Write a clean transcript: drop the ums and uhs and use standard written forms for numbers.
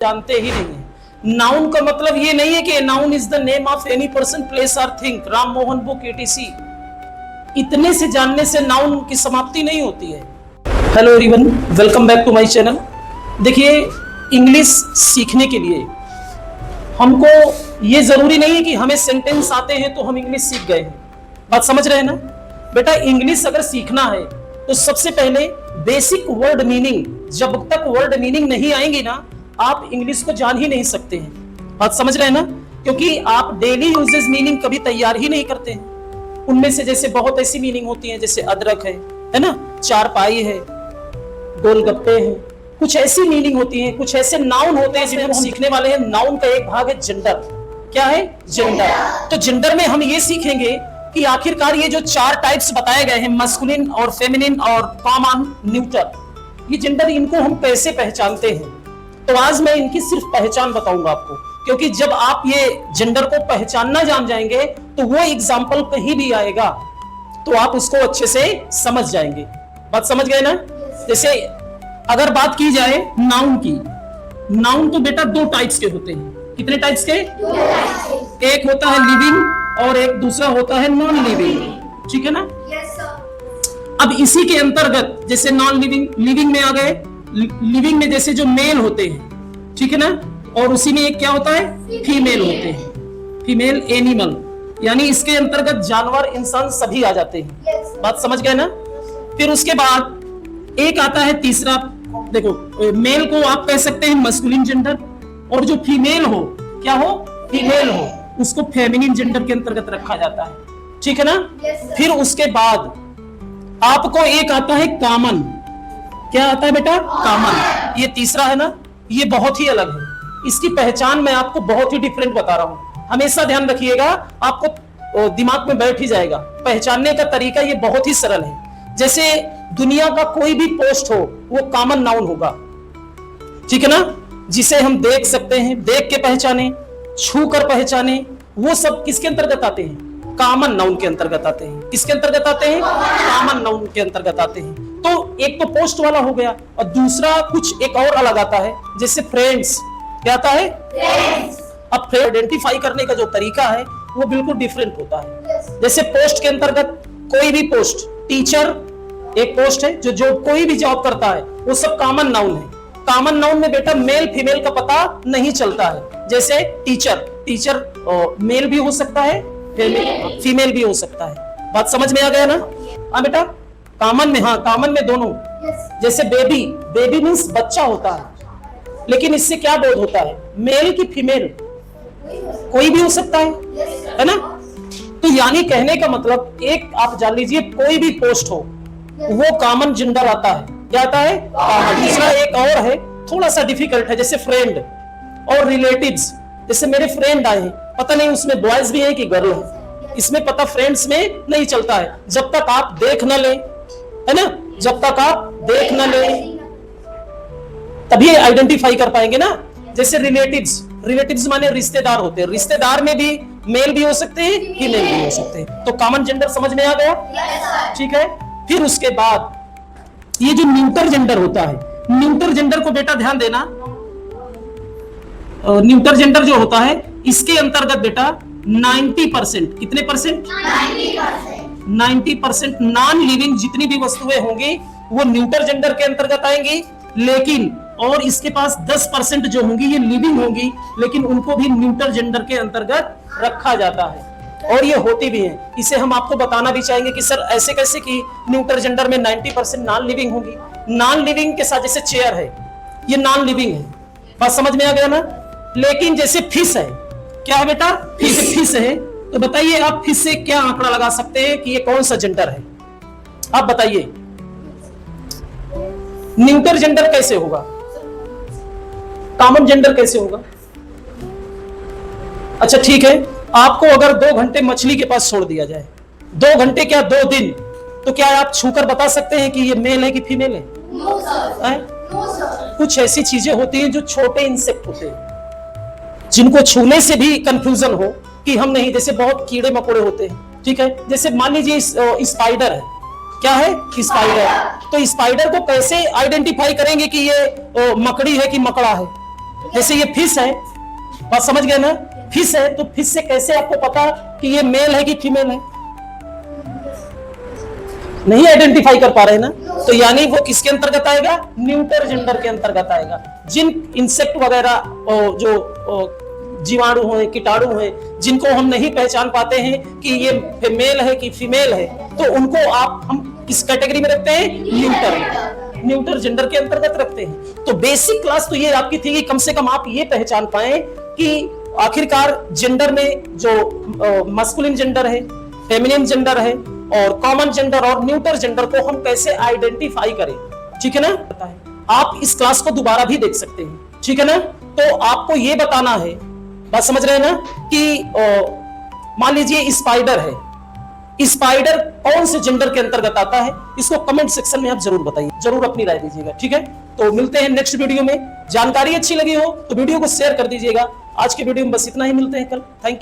जानते ही नहीं है। नाउन का मतलब ये नहीं है कि noun is the name of any person, place or thing, Ram Mohan book etc। इतने से जानने से नाउन की समाप्ति नहीं होती है। Hello everyone, welcome back to my channel. देखिए, इंग्लिश सीखने के लिए हमको ये जरूरी नहीं है कि हमें सेंटेंस आते हैं तो हम इंग्लिश सीख गए हैं। बात समझ रहे हैं ना बेटा? इंग्लिश अगर सीखना है तो सबसे पहले बेसिक वर्ड मीनिंग, जब तक वर्ड मीनिंग नहीं आएंगी ना, आप इंग्लिश को जान ही नहीं सकते हैं। बात समझ रहे हैं ना? क्योंकि आप डेली यूजेस मीनिंग कभी तैयार ही नहीं करते हैं। उनमें से जैसे बहुत ऐसी मीनिंग होती हैं, जैसे अदरक है ना, चारपाई है, गोलगप्पे हैं, कुछ ऐसी मीनिंग होती है, कुछ ऐसे नाउन होते हैं जिन्हें हम सीखने वाले हैं। नाउन का एक भाग है जेंडर। क्या है? जेंडर। तो जेंडर में हम ये सीखेंगे कि आखिरकार ये जो चार टाइप्स बताए गए हैं, मस्कुलिन और फेमिनिन और कॉमन, न्यूट्रल, ये जेंडर, इनको हम कैसे पहचानते हैं। तो आज मैं इनकी सिर्फ पहचान बताऊंगा आपको, क्योंकि जब आप ये जेंडर को पहचानना जान जाएंगे तो वो एग्जाम्पल कहीं भी आएगा तो आप उसको अच्छे से समझ जाएंगे। बात समझ गए ना? जैसे अगर बात की जाए नाउन की, नाउन तो बेटा दो टाइप्स के होते हैं। कितने टाइप्स के? एक होता है लिविंग और एक दूसरा होता है नॉन लिविंग। ठीक है ना? अब इसी के अंतर्गत जैसे नॉन लिविंग, लिविंग में आ गए, लिविंग में जैसे जो मेल होते हैं, ठीक है ना, और उसी में एक क्या होता है? फीमेल होते हैं, फीमेल एनिमल, यानी इसके अंतर्गत जानवर, इंसान सभी आ जाते हैं। बात समझ गए ना? फिर उसके बाद एक आता है तीसरा, देखो, मेल को आप कह सकते हैं मस्कुलिन जेंडर, और जो फीमेल हो, क्या हो? फीमेल हो, उसको फेमिनिन जेंडर के अंतर्गत रखा जाता है। ठीक है ना? फिर उसके बाद आपको एक आता है कॉमन। क्या आता है बेटा? कॉमन। ये तीसरा है ना, ये बहुत ही अलग है। इसकी पहचान मैं आपको बहुत ही डिफरेंट बता रहा हूं, हमेशा ध्यान रखिएगा, आपको दिमाग में बैठ ही जाएगा। पहचानने का तरीका ये बहुत ही सरल है। जैसे दुनिया का कोई भी पोस्ट हो, वो कॉमन नाउन होगा। ठीक है ना? जिसे हम देख सकते हैं, देख के पहचाने, छू कर पहचाने, वो सब किसके अंतर्गत आते हैं? कॉमन नाउन के अंतर्गत आते हैं। किसके अंतर्गत आते हैं? कॉमन नाउन के अंतर्गत आते हैं। तो एक तो पोस्ट वाला हो गया, और दूसरा कुछ एक और अलग आता है, जैसे फ्रेंड्स। क्या आता है? फ्रेंड्स। अब फ्रेंड आइडेंटिफाई करने का जो तरीका है वो बिल्कुल डिफरेंट होता है। जैसे पोस्ट के अंतर्गत कोई भी पोस्ट, टीचर एक पोस्ट है, जो कोई भी जॉब करता है, वो सब कॉमन नाउन है। कॉमन नाउन में बेटा मेल फीमेल का पता नहीं चलता है। जैसे टीचर, टीचर मेल भी हो सकता है, फीमेल भी हो सकता है। बात समझ में आ गया ना? हाँ बेटा, कॉमन में, हाँ कॉमन में दोनों। जैसे बेबी, बेबी मीन्स बच्चा होता है, लेकिन इससे क्या बोध होता है? मेल की फीमेल, कोई भी हो सकता है ना? तो यानी कहने का मतलब, एक आप जान लीजिए, कोई भी पोस्ट हो वो कॉमन जेंडर आता है। क्या आता है? कॉमन। दूसरा एक और है, थोड़ा सा डिफिकल्ट है, जैसे फ्रेंड और रिलेटिव्स। जैसे मेरे फ्रेंड आए हैं, पता नहीं उसमें बॉयज भी है कि गर्ल है, इसमें पता फ्रेंड्स में नहीं चलता है जब तक आप देख न ले, है ना? जब तक आप देख न ले तभी आइडेंटिफाई कर पाएंगे ना। जैसे रिलेटिव्स, रिलेटिव्स माने रिश्तेदार होते हैं, रिश्तेदार में भी मेल भी हो सकते हैं, फीमेल भी हो सकते हैं। तो कॉमन जेंडर समझ में आ गया? ठीक है। फिर उसके बाद ये जो न्यूटर जेंडर होता है, न्यूटर जेंडर को बेटा ध्यान देना, न्यूटर जेंडर जो होता है, इसके अंतर्गत बेटा 90%, कितने परसेंट? 90% नॉन लिविंग जितनी भी वस्तुएं होंगी वो न्यूटर जेंडर के अंतर्गत आएंगी, लेकिन और इसके पास 10% जो होंगी ये लिविंग होंगी, लेकिन उनको भी न्यूटर जेंडर के अंतर्गत रखा जाता है, और ये होती भी है। इसे हम आपको बताना भी चाहेंगे कि सर ऐसे कैसे कि न्यूटर जेंडर में 90% नॉन लिविंग होंगी। नॉन लिविंग के साथ जैसे चेयर है, ये नॉन लिविंग है। बात समझ में आ गया ना? लेकिन जैसे फिश है, क्या है बेटा? फिश है। तो बताइए आप फिश से क्या आंकड़ा लगा सकते हैं कि ये कौन सा जेंडर है? आप बताइए, न्यूटर जेंडर कैसे होगा? कॉमन जेंडर कैसे होगा? अच्छा ठीक है, आपको अगर 2 घंटे मछली के पास छोड़ दिया जाए, 2 घंटे क्या 2 दिन, तो क्या आप छूकर बता सकते हैं कि ये मेल है कि फीमेल है? No sir. कुछ ऐसी चीजें होती हैं जो छोटे इंसेक्ट होते हैं, जिनको छूने से भी कंफ्यूजन हो कि हम नहीं, जैसे बहुत कीड़े मकोड़े होते हैं, ठीक है, जैसे मान लीजिए स्पाइडर है। क्या है? स्पाइडर। तो स्पाइडर को कैसे आइडेंटिफाई करेंगे कि ये मकड़ी है कि मकड़ा है? जैसे ये फिश है, बात समझ गए ना, फिश है तो फिश से कैसे आपको पता कि ये मेल है कि फीमेल है? नहीं आइडेंटिफाई कर पा रहे ना, तो यानी वो किसके अंतर्गत आएगा? न्यूटर जेंडर के अंतर्गत आएगा। जिन इंसेक्ट वगैरह जो जीवाणु हैं, कीटाणु हैं, जिनको हम नहीं पहचान पाते हैं कि ये मेल है कि फीमेल है, तो उनको हम किस कैटेगरी में रखते हैं? न्यूटर जेंडर के अंतर्गत रखते हैं। तो बेसिक क्लास तो ये आपकी थी कि कम से कम आप ये पहचान पाए कि आखिरकार जेंडर में जो मस्कुलिन जेंडर है, फेमिनिन जेंडर है और कॉमन जेंडर और न्यूटर जेंडर को हम कैसे आइडेंटिफाई करें। ठीक है ना? आप इस क्लास को दोबारा भी देख सकते हैं। ठीक है ना? तो आपको ये बताना है, बात समझ रहे हैं ना, कि मान लीजिए स्पाइडर है, स्पाइडर कौन से जेंडर के अंतर्गत आता है? इसको कमेंट सेक्शन में आप जरूर बताइए, जरूर अपनी राय दीजिएगा। ठीक है, तो मिलते हैं नेक्स्ट वीडियो में। जानकारी अच्छी लगी हो तो वीडियो को शेयर कर दीजिएगा। आज के वीडियो में बस इतना ही, मिलते हैं कल। Thank you.